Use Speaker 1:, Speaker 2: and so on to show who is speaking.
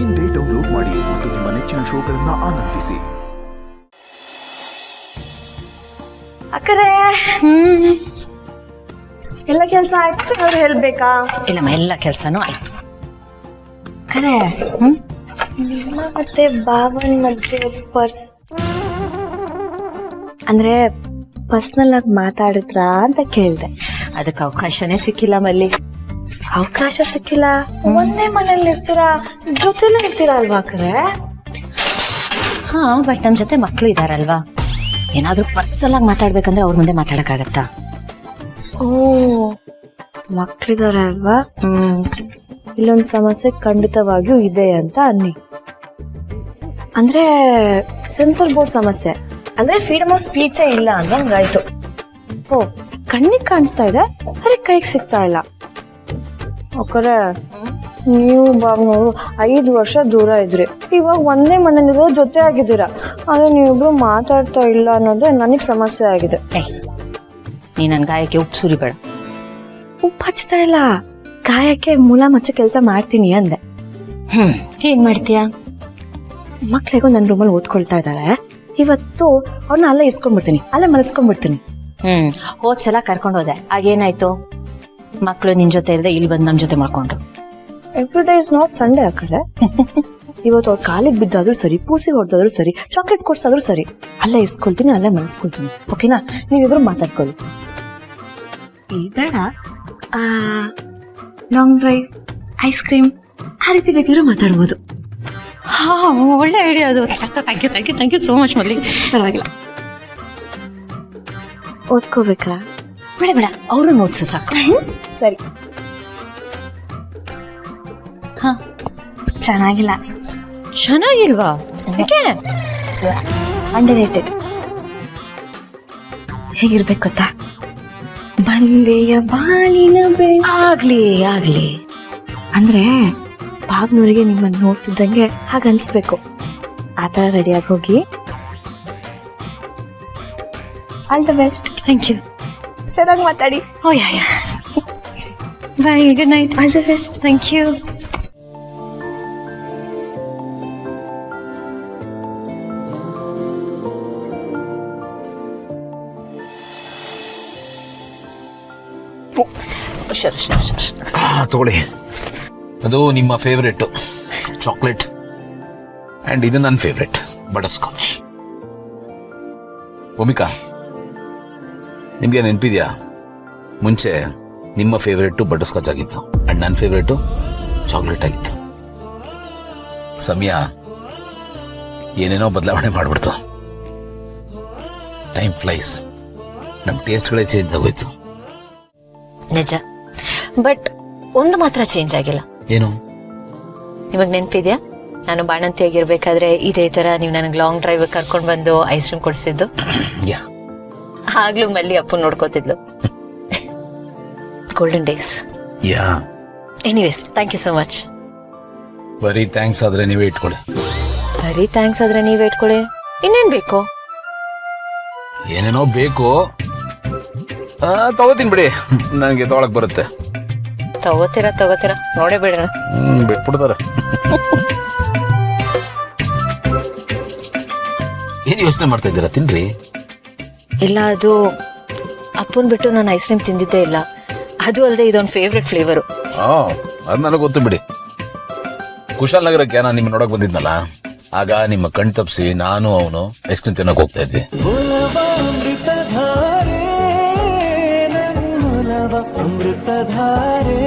Speaker 1: ಇಂದೇ ಡೌನ್ಲೋಡ್ ಮಾಡಿ ಮತ್ತು ನಿಮ್ಮ ನೆಚ್ಚಿನ ಶೋಗಳನ್ನ ಆನಂದಿಸಿ.
Speaker 2: ಅಕ್ಕರೆ ಎಲ್ಲ ಕೆಲಸ ಆಯ್ತು ಅವ್ರು ಹೇಳ್ಬೇಕಾ?
Speaker 3: ಇಲ್ಲಮ್ಮ, ಎಲ್ಲ ಕೆಲಸನೂ ಆಯ್ತು.
Speaker 2: ಅಕ್ಕರೆ ನಿಮ್ಮ ಮತ್ತೆ ಬಾವನ್ ಮಧ್ಯೆ ಅಂದ್ರೆ ಪರ್ಸನಲ್ ಆಗಿ ಮಾತಾಡಿದ್ರಾ ಅಂತ ಕೇಳ್ದೆ.
Speaker 3: ಅದಕ್ಕೆ ಅವಕಾಶನೇ ಸಿಕ್ಕಿಲ್ಲ ಮಲ್ಲಿ.
Speaker 2: ಅವಕಾಶ ಸಿಕ್ಕಿಲ್ಲ? ಒಂದೇ ಮನೇಲಿ ಇರ್ತೀರಾ, ಜೊತೆಲೇ ಇರ್ತೀರಾ ಅಲ್ವಾ ಅಕ್ಕರೆ?
Speaker 3: ಹಾ, ಬಟ್ ನಮ್ ಜೊತೆ ಮಕ್ಳು ಇದಾರಲ್ವಾ, ಏನಾದ್ರೂ ಪರ್ಸನಲ್ ಆಗಿ ಮಾತಾಡ್ಬೇಕಂದ್ರೆ ಅವ್ರ ಮುಂದೆ ಮಾತಾಡಕ್ಕಾಗತ್ತಾ?
Speaker 2: ಓ, ಮಕ್ಳಿದಾರೆ ಅಲ್ವಾ? ಇಲ್ಲೊಂದು ಸಮಸ್ಯೆ ಖಂಡಿತವಾಗಿಯೂ ಇದೆ ಅಂತ ಅನ್ನಿ. ಅಂದ್ರೆ ಸೆನ್ಸರ್ ಬೋರ್ಡ್ ಸಮಸ್ಯೆ, ಅಂದ್ರೆ ಫ್ರೀಡಮ್ ಆಫ್ ಸ್ಪೀಚೇ ಇಲ್ಲ ಅಂದಂಗಾಯ್ತು. ಓ, ಕಣ್ಣಿಗೆ ಕಾಣಿಸ್ತಾ ಇದೆ, ಅರೆ ಕೈಗೆ ಸಿಗ್ತಾ ಇಲ್ಲ. ಅಕ್ಕರೆ ನೀವು ಬಾಬ್ನವರು 5 ವರ್ಷ ದೂರ ಇದ್ರಿ, ಇವಾಗ ಒಂದೇ ಮನೇಲಿರೋ ಜೊತೆ ಆಗಿದ್ದೀರಾ, ಆದ್ರೆ ನೀವಿಬ್ರು ಮಾತಾಡ್ತಾ ಇಲ್ಲ ಅನ್ನೋದೇ ನನಗ್ ಸಮಸ್ಯೆ ಆಗಿದೆ.
Speaker 3: ನೀ ನನ್ ಗಾಯಕ್ಕೆ ಉಪ್ಪು ಸುರಿಬೇಡ.
Speaker 2: ಉಪ್ಪು ಹಚ್ತಾ ಇಲ್ಲ, ಗಾಯಕ್ಕೆ ಮೂಲ ಮಚ್ಚ ಕೆಲಸ ಮಾಡ್ತೀನಿ ಅಂದೆ.
Speaker 3: ಏನ್ ಮಾಡ್ತೀಯಾ?
Speaker 2: ಮಕ್ಳಿಗೂ ನನ್ನ ರೂಮಲ್ಲಿ ಓದ್ಕೊಳ್ತಾ ಇದ್ದಾರೆ, ಇವತ್ತು ಅವ್ರನ್ನ ಅಲ್ಲೇ ಇರ್ಸ್ಕೊಂಡ್ಬಿಡ್ತೀನಿ, ಅಲ್ಲೇ ಮಲಸ್ಕೊಂಡ್ಬಿಡ್ತೀನಿ.
Speaker 3: ಹೋದ್ಸಲ ಕರ್ಕೊಂಡು ಹೋದೆ, ಆಗೇನಾಯ್ತು? ಮಕ್ಳು ನಿನ್ ಜೊತೆ ಇಲ್ಲದೆ ಇಲ್ಲಿ ಬಂದು ನಮ್ ಜೊತೆ ಮಾಡ್ಕೊಂಡ್ರು.
Speaker 2: Every day is not Sunday ಅಕ್ಕರೆ. ಇವತ್ತು ಅವ್ರ ಕಾಲಿಗೆ ಬಿದ್ದಾದ್ರೂ ಸರಿ, ಪೂಸಿ ಹೊಡೆದಾದ್ರೂ ಸರಿ, ಚಾಕ್ಲೇಟ್ ಕೊಡ್ಸಾದ್ರೂ ಸರಿ, ಅಲ್ಲೇ ಇರ್ಸ್ಕೊಳ್ತೀನಿ, ಅಲ್ಲೇ ಮಲಸ್ಕೊಳ್ತೀನಿ. ಓಕೆನಾ? ನೀವಿಬ್ರು ಮಾತಾಡ್ಕೊಳ್ಳಿ. ಈ ಬೇಡ, ಲಾಂಗ್ ಡ್ರೈವ್, ಐಸ್ ಕ್ರೀಮ್, ಆ ರೀತಿ ಬೇಕಿದ್ರು ಮಾತಾಡ್ಬೋದು.
Speaker 3: ಹಾ, ಒಳ್ಳೆ ಐಡಿಯಾ ಅದು. ಥ್ಯಾಂಕ್ ಯು ಸೋ ಮಚ್ ಮಲ್ಲಿ.
Speaker 2: ಪರವಾಗಿಲ್ಲ. ಓದ್ಕೋಬೇಕಾ?
Speaker 3: ಬೇಡ, ಅವರು ಓದ್ಸು ಸಾಕು.
Speaker 2: ಸರಿ.
Speaker 3: ಹಾ,
Speaker 2: ಚೆನ್ನಾಗಿಲ್ಲ.
Speaker 3: ಚೆನ್ನಾಗಿಲ್ವಾ?
Speaker 2: ಅಂಡರ್ರೇಟೆಡ್. ಹೇಗಿರ್ಬೇಕು ಗೊತ್ತಾ? ಬಂದೆಯ ಬಾಳಿನ
Speaker 3: ಆಗ್ಲಿ
Speaker 2: ಅಂದ್ರೆ ಬಾಗ್ನೂರಿಗೆ ನಿಮ್ಮನ್ನ ನೋಡ್ತಿದ್ದಂಗೆ ಹಾಗನ್ಸ್ಬೇಕು. ಆ ತರ ರೆಡಿಯಾಗಿ ಹೋಗಿ. All the best.
Speaker 3: Thank you.
Speaker 2: ಚೆನ್ನಾಗಿ ಮಾತಾಡಿ.
Speaker 3: Oh yeah bye, good night.
Speaker 2: All the best.
Speaker 3: Thank you.
Speaker 4: ತಗೊಳ್ಳಿ, ಅದು ನಿಮ್ಮ ಫೇವ್ರೆಟ್ ಚಾಕ್ಲೇಟ್ ಅಂಡ್ ಇದು ನನ್ನ ಫೇವ್ರೆಟ್ ಬಟರ್ ಸ್ಕಾಚ್. ಭೂಮಿಕಾ, ನಿಮ್ಗೆ ನೆನಪಿದ್ಯಾ, ಮುಂಚೆ ನಿಮ್ಮ ಫೇವ್ರೇಟು ಬಟರ್ ಸ್ಕಾಚ್ ಆಗಿತ್ತು ಅಂಡ್ ನನ್ನ ಫೇವ್ರೇಟು ಚಾಕ್ಲೇಟ್ ಆಗಿತ್ತು. ಸಮಯ ಏನೇನೋ ಬದಲಾವಣೆ ಮಾಡ್ಬಿಡ್ತು. ಟೈಮ್ ಫ್ಲೈಸ್, ನಮ್ಮ ಟೇಸ್ಟ್ಗಳೇ ಚೇಂಜ್ ಆಗೋಯ್ತು.
Speaker 3: ನಿಜ, ಬಟ್ ಒಂದು ಮಾತ್ರ ಚೇಂಜ್ ಆಗಿಲ್ಲ.
Speaker 4: ಏನು?
Speaker 3: ನಿಮಗ್ ನೆನಪಿದ್ಯಾ, ನಾನು ಬಾಣಂತಿಯಾಗಿರ್ಬೇಕಾದ್ರೆ ಇದೇ ತರ ನೀವು ನನಗೆ ಲಾಂಗ್ ಡ್ರೈವ್ ಕರ್ಕೊಂಡ್ ಬಂದು ಐಸ್ ಕ್ರೀಮ್ ಕೊಡಿಸಿದ್ದು? ಆಗ್ಲೂ ಮಲ್ಲಿ ಅಪ್ಪು ನೋಡ್ಕೋತಿದ್ಲು. Golden days. Anyways, thank you so much.
Speaker 4: ಬರೀ ಥ್ಯಾಂಕ್ಸ್ ಆದ್ರೆ ನೀವೇ ಇಟ್ಕೊಳ್ಳಿ.
Speaker 3: ಇನ್ನೇನ್ ಬೇಕು?
Speaker 4: ಏನೇನೋ ಬೇಕು, ತಗೋತೀನಿ ಬಿಡಿ, ನನಗೆ ತಗೊಳಕ್ ಬರುತ್ತೆ.
Speaker 3: ತಗೋತೀರಾ ನೋಡೇ ಬಿಡೋಣ.
Speaker 4: ಬಿಟ್ಬಿಡ್ತಾರ. ಏನ್ ಯೋಚನೆ ಮಾಡ್ತಾ ಇದ್ದೀರಾ? ತಿನ್ರಿ.
Speaker 3: ಇಲ್ಲ, ಅದು ಅಪ್ಪನ್ ಬಿಟ್ಟು ನಾನು ಐಸ್ ಕ್ರೀಮ್ ತಿಂದಿದ್ದೇ ಇಲ್ಲ. ಅದು ಅಲ್ಲದೆ ಇದೊಂದು ಫೇವ್ರೆಟ್ ಫ್ಲೇವರು.
Speaker 4: ಅದು ನನಗೆ ಗೊತ್ತು ಬಿಡಿ. ಕುಶಾಲ್ ನಗರಕ್ಕೆ ನಾನು ನಿಮ್ಮ ನೋಡಕ್ ಬಂದಿದ್ನಲ್ಲ, ಆಗ ನಿಮ್ಮ ಕಣ್ ತಪ್ಪಿಸಿ ನಾನು ಅವನು ಐಸ್ ಕ್ರೀಮ್ ತಿನ್ನಕ್ ಹೋಗ್ತಾ ಇದ್ವಿ.
Speaker 5: ಅಮೃತಧಾರೆ